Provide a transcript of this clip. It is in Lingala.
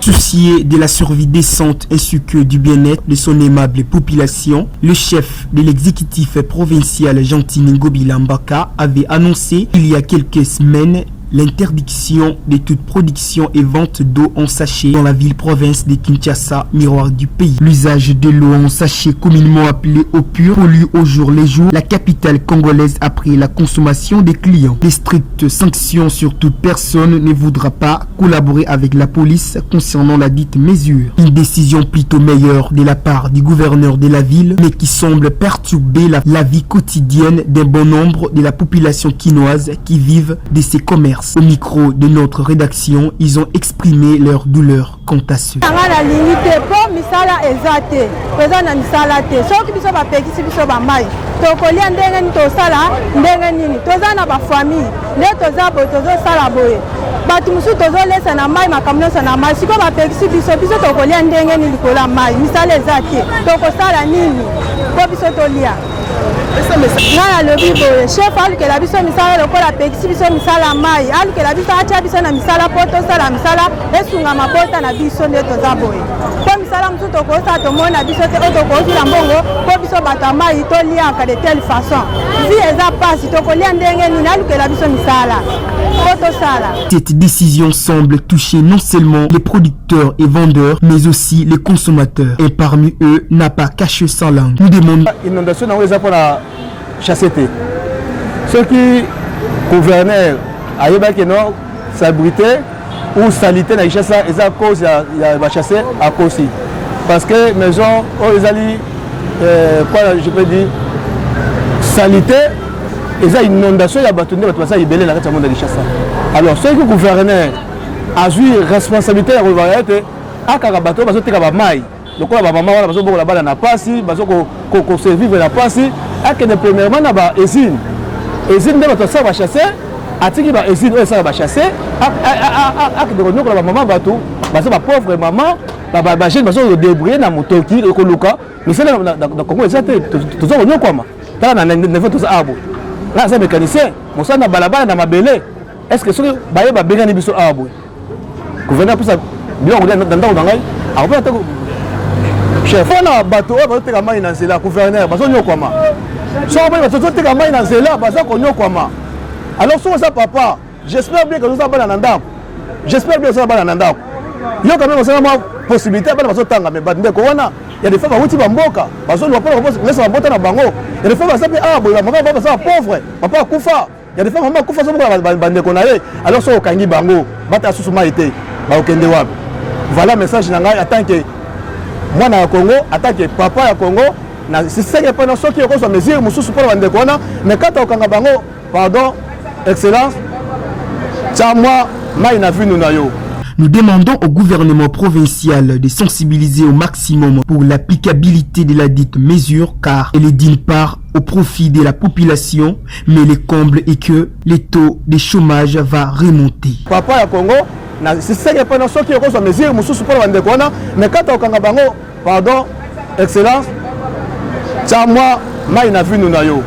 Soucié de la survie décente ainsi que du bien-être de son aimable population, le chef de l'exécutif provincial Gentini Ngobila Mbaka avait annoncé il y a quelques semaines l'interdiction de toute production et vente d'eau en sachet dans la ville-province de Kinshasa, miroir du pays. L'usage de l'eau en sachet, communément appelée eau pure, pollue au jour le jour la capitale congolaise après la consommation des clients. Des strictes sanctions sur toute personne ne voudra pas collaborer avec la police concernant la dite mesure. Une décision plutôt meilleure de la part du gouverneur de la ville, mais qui semble perturber la vie quotidienne d'un bon nombre de la population quinoise qui vivent de ces commerces. Au micro de notre rédaction, ils ont exprimé leur douleur quant à ce. Nana le bibo chef al que la biso misala lokola pekisi biso misala mai al que la biso acha biso na misala poto sala misala esunga mapota na biso nde toza boye ko misala mtu tokosa tomona biso te otokosi la mbongo ko biso bata mai toliaka de telle façon vi eza pasi tokolia ndenge nini al que la biso misala poto sala. Cette décision semble toucher non seulement les producteurs et vendeurs mais aussi les consommateurs et parmi eux n'a pas caché sa langue. Nous demandons inondation na weza pona chasseté. Ce qui gouverneur ayebaki non salubrité ou salité na chassa eza cause ya ba chasser à cause parce que maison o ezali quoi je peux dire salité eza inondation ya batonde bato basa ibele na kati ya monde ya chassa. Alors ce qui gouverneur a eu responsabilité ya gouverneur akaka bato bazo teka ba mai lokola ba mama wana bazo bokola bana na pasi bazo ko survivre na pasi akene premièrement na ba usine nde bato sa ba chasser atiki ba usine o sa ba chasser akene konokola ba mama bato bazo ba pauvre maman ba jeune bazo débrouiller na motoki ko luka misala na Congo ezate tozo konyokwama tala na niveau toza abo là c'est mécanicien mosala na balabala na mabele est-ce que soki baye ba bengani biso abo gouverneur pour ça bien on dans ndako na ngai akope ta chef na bato oyo bazoteka mai na nzela gouverneur bazonyokwama soki baye bazoteka mai na nzela baza konyokwama alors soki oza papa j'espère bien que oza bana na ndako j'espère bien oza bana na ndako yo quand même osala mwa possibilité bana bazotanga mais bandeko wana ya des fois bawuti bamboka bazolwa mpona kolesa bambota na bango ya des fois basapi boye bamama baza pauvre papa akufa ya des fois mama akufa somokola bandeko na ye alors soki okangi bango bata susu mai te baokende wapi. Voilà message na ngai en tant que mwana ya Congo, en tant que papa ya Congo, na sisenge pona soki okozwa mesure mususu pour bandeko wana, mais kata okanga bango, pardon, excellence, tsamwa mai na vinu na yo. Nous demandons au gouvernement provincial de sensibiliser au maximum pour l'applicabilité de la dite mesure car elle est d'une part au profit de la population, mais le comble est que le taux de chômage va remonter. Papa ya Congo, na sisenge pona soki okozwa mesure mususu pour bandeko wana, mais kata okanga bango, pardon, excellence, tsamwa mai na vinu na yo.